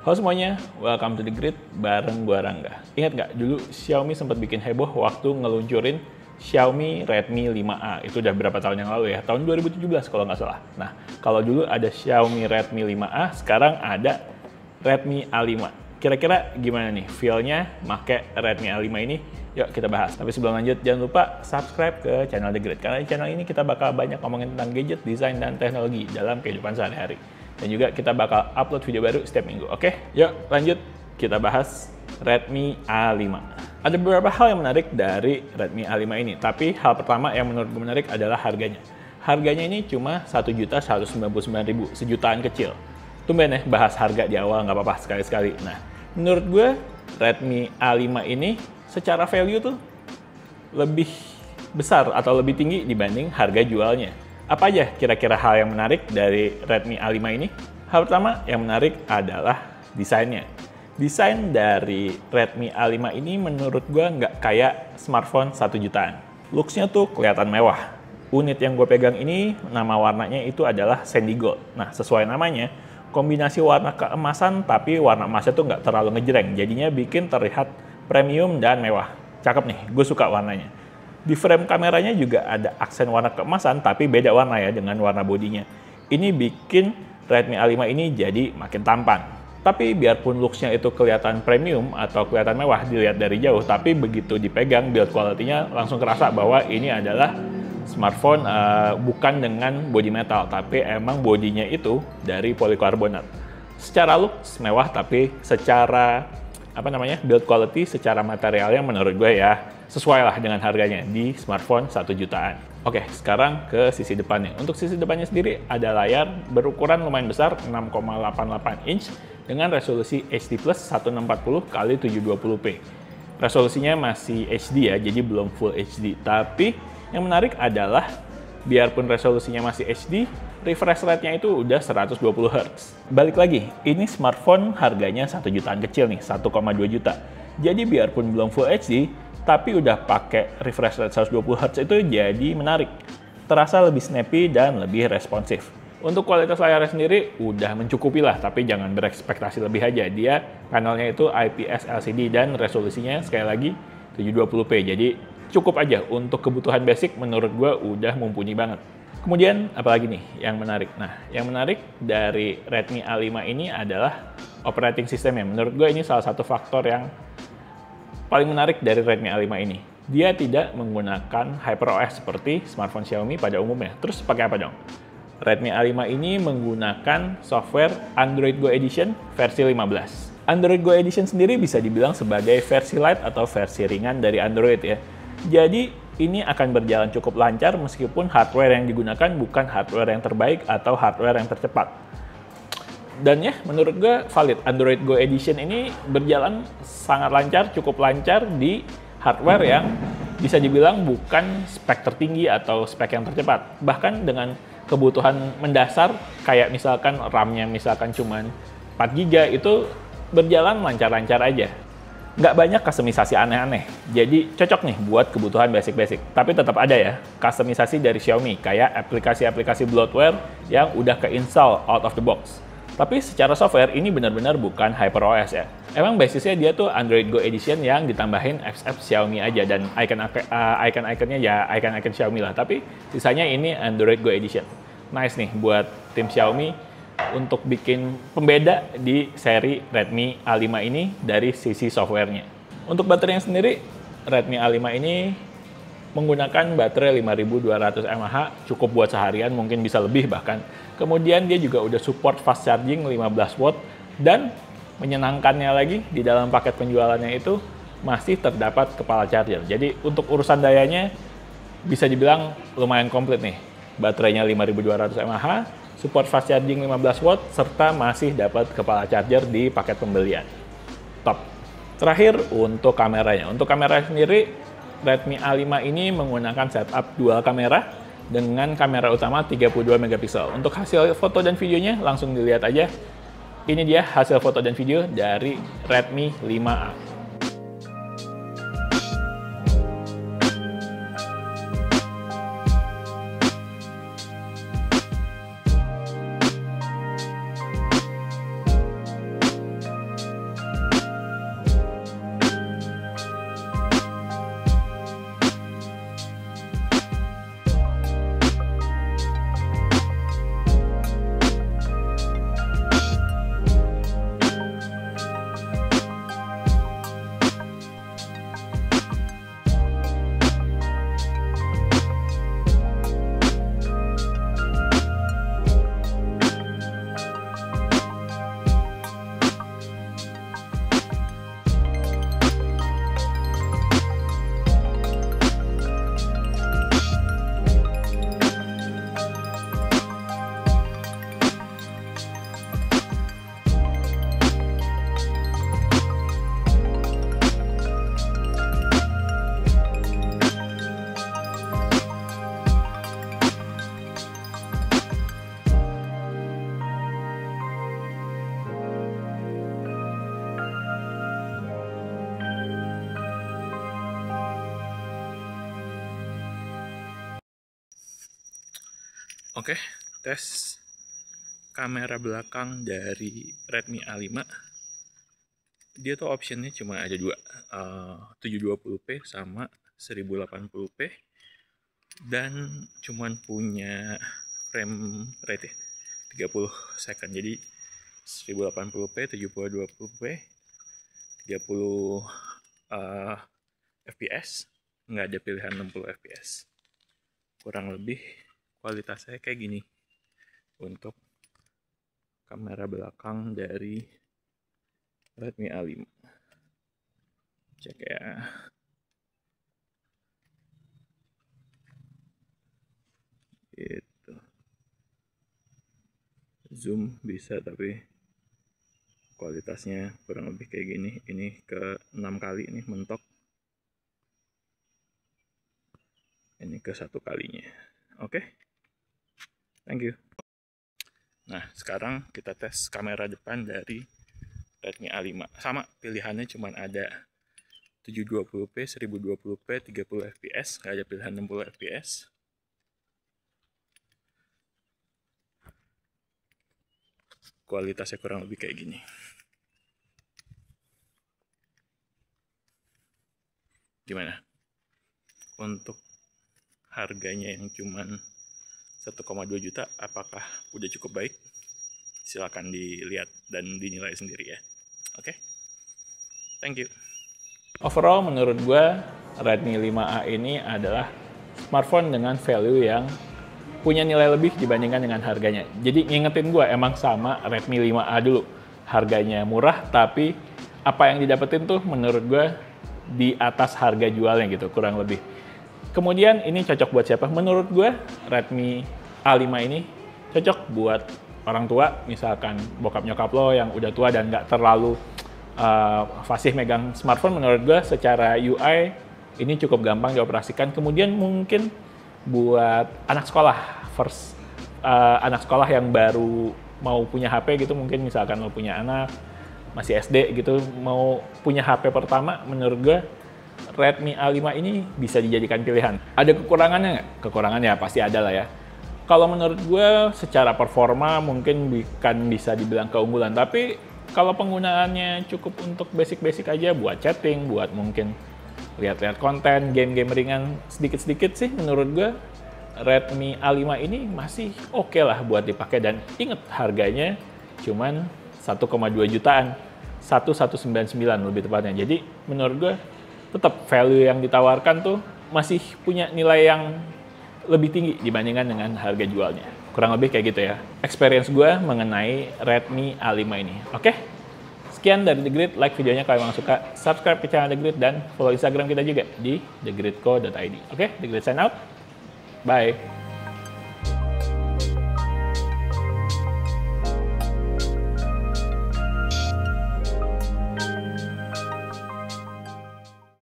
Halo semuanya, welcome to The Grid bareng gua Rangga. Ingat nggak, dulu Xiaomi sempat bikin heboh waktu ngeluncurin Xiaomi Redmi 5A. Itu udah berapa tahun yang lalu ya, tahun 2017 kalau nggak salah. Nah, kalau dulu ada Xiaomi Redmi 5A, sekarang ada Redmi A5. Kira-kira gimana nih feel-nya make Redmi A5 ini? Yuk kita bahas. Tapi sebelum lanjut, jangan lupa subscribe ke channel The Grid. Karena di channel ini kita bakal banyak ngomongin tentang gadget, desain, dan teknologi dalam kehidupan sehari-hari. Dan juga kita bakal upload video baru setiap minggu. Oke, yuk lanjut. Kita bahas Redmi A5. Ada beberapa hal yang menarik dari Redmi A5 ini. Tapi hal pertama yang menurut gue menarik adalah harganya. Harganya ini cuma 1.199.000, sejutaan kecil. Tumben ya bahas harga di awal, nggak apa-apa sekali-sekali. Nah, menurut gue Redmi A5 ini secara value tuh lebih besar atau lebih tinggi dibanding harga jualnya. Apa aja kira-kira hal yang menarik dari Redmi A5 ini? Hal pertama yang menarik adalah desainnya. Desain dari Redmi A5 ini menurut gue nggak kayak smartphone 1 jutaan. Looks-nya tuh kelihatan mewah. Unit yang gue pegang ini, nama warnanya itu adalah Sandy Gold. Nah, sesuai namanya, kombinasi warna keemasan tapi warna emasnya tuh nggak terlalu ngejreng. Jadinya bikin terlihat premium dan mewah. Cakep nih, gue suka warnanya. Di frame kameranya juga ada aksen warna keemasan, tapi beda warna ya dengan warna bodinya. Ini bikin Redmi A5 ini jadi makin tampan. Tapi biarpun looks-nya itu kelihatan premium atau kelihatan mewah dilihat dari jauh, tapi begitu dipegang, build quality-nya langsung kerasa bahwa ini adalah smartphone bukan dengan body metal, tapi emang bodinya itu dari polikarbonat. Secara looks mewah, tapi secara build quality, secara materialnya menurut gue ya sesuai lah dengan harganya di smartphone 1 jutaan. Oke, sekarang ke sisi depannya. Untuk sisi depannya sendiri ada layar berukuran lumayan besar 6,88 inch dengan resolusi HD+ 1640 x 720p. Resolusinya masih HD ya, jadi belum Full HD. Tapi yang menarik adalah biarpun resolusinya masih HD, refresh rate-nya itu udah 120 Hz. Balik lagi, ini smartphone harganya 1 jutaan kecil nih, 1,2 juta. Jadi biarpun belum Full HD, tapi udah pakai refresh rate 120 Hz itu jadi menarik. Terasa lebih snappy dan lebih responsif. Untuk kualitas layarnya sendiri udah mencukupi lah, tapi jangan berekspektasi lebih aja. Dia panelnya itu IPS LCD dan resolusinya sekali lagi 720p. Jadi cukup aja untuk kebutuhan basic, menurut gue udah mumpuni banget. Kemudian apalagi nih yang menarik? Nah, yang menarik dari Redmi A5 ini adalah operating systemnya. Menurut gue ini salah satu faktor yang paling menarik dari Redmi A5 ini. Dia tidak menggunakan HyperOS seperti smartphone Xiaomi pada umumnya. Terus pakai apa dong? Redmi A5 ini menggunakan software Android Go Edition versi 15. Android Go Edition sendiri bisa dibilang sebagai versi light atau versi ringan dari Android ya. Jadi ini akan berjalan cukup lancar meskipun hardware yang digunakan bukan hardware yang terbaik atau hardware yang tercepat. Dan ya, menurut gue valid. Android Go Edition ini berjalan sangat lancar, cukup lancar di hardware yang bisa dibilang bukan spek tertinggi atau spek yang tercepat. Bahkan dengan kebutuhan mendasar, kayak misalkan RAM-nya misalkan cuman 4 GB, itu berjalan lancar-lancar aja. Nggak banyak customisasi aneh-aneh, jadi cocok nih buat kebutuhan basic-basic. Tapi tetap ada ya, customisasi dari Xiaomi, kayak aplikasi-aplikasi bloatware yang udah ke-install out of the box. Tapi secara software ini benar-benar bukan HyperOS ya. Emang basisnya dia tuh Android Go Edition yang ditambahin apps Xiaomi aja, dan icon-iconnya ya icon-icon Xiaomi lah. Tapi sisanya ini Android Go Edition. Nice nih buat tim Xiaomi untuk bikin pembeda di seri Redmi A5 ini dari sisi softwarenya. Untuk baterainya sendiri, Redmi A5 ini menggunakan baterai 5200 mAh, cukup buat seharian, mungkin bisa lebih bahkan. Kemudian dia juga udah support fast charging 15 watt, dan menyenangkannya lagi di dalam paket penjualannya itu masih terdapat kepala charger. Jadi untuk urusan dayanya bisa dibilang lumayan komplit nih. Baterainya 5200 mAh, support fast charging 15 watt, serta masih dapat kepala charger di paket pembelian. Top. Terakhir untuk kameranya. Untuk kamera sendiri, Redmi A5 ini menggunakan setup dual kamera dengan kamera utama 32 megapiksel. Untuk hasil foto dan videonya langsung dilihat aja. Ini dia hasil foto dan video dari Redmi 5A. Oke, tes kamera belakang dari Redmi A5. Dia tuh optionnya cuma ada dua, 720p sama 1080p, dan cuman punya frame rate 30 second. Jadi 1080p, 720p, 30 fps, nggak ada pilihan 60 fps. Kurang lebih kualitasnya kayak gini untuk kamera belakang dari Redmi A5. Cek ya. Gitu. Zoom bisa, tapi kualitasnya kurang lebih kayak gini. Ini ke 6 kali nih mentok. Ini ke 1 kalinya. Oke. Thank you. Nah, sekarang kita tes kamera depan dari Redmi A5. Sama, pilihannya cuma ada 720p, 1020p, 30 fps, nggak ada pilihan 60 fps. Kualitasnya kurang lebih kayak gini. Gimana? Untuk harganya yang cuman 1,2 juta, apakah udah cukup baik? Silakan dilihat dan dinilai sendiri ya. Oke? Thank you. Overall menurut gue Redmi 5A ini adalah smartphone dengan value yang punya nilai lebih dibandingkan dengan harganya. Jadi ngingetin gue emang sama Redmi 5A dulu. Harganya murah tapi apa yang didapetin tuh menurut gue di atas harga jualnya gitu, kurang lebih. Kemudian ini cocok buat siapa? Menurut gue Redmi A5 ini cocok buat orang tua, misalkan bokap nyokap lo yang udah tua dan nggak terlalu fasih megang smartphone. Menurut gue secara UI ini cukup gampang dioperasikan. Kemudian mungkin buat anak sekolah, anak sekolah yang baru mau punya HP gitu, mungkin misalkan lo punya anak masih SD gitu, mau punya HP pertama, menurut gue Redmi A5 ini bisa dijadikan pilihan. Ada kekurangannya nggak? Kekurangannya pasti ada lah ya. Kalau menurut gue secara performa mungkin bukan bisa dibilang keunggulan, tapi kalau penggunaannya cukup untuk basic-basic aja, buat chatting, buat mungkin lihat-lihat konten, game-game ringan sedikit-sedikit sih, menurut gue Redmi A5 ini masih oke lah buat dipakai. Dan inget harganya cuman 1,2 jutaan, 1199 lebih tepatnya. Jadi menurut gue tetap value yang ditawarkan tuh masih punya nilai yang lebih tinggi dibandingkan dengan harga jualnya. Kurang lebih kayak gitu ya experience gue mengenai Redmi A5 ini. Oke? Sekian dari The Grid. Like videonya kalau memang suka, subscribe ke channel The Grid, dan follow Instagram kita juga di thegridco.id. Oke? The Grid sign out. Bye.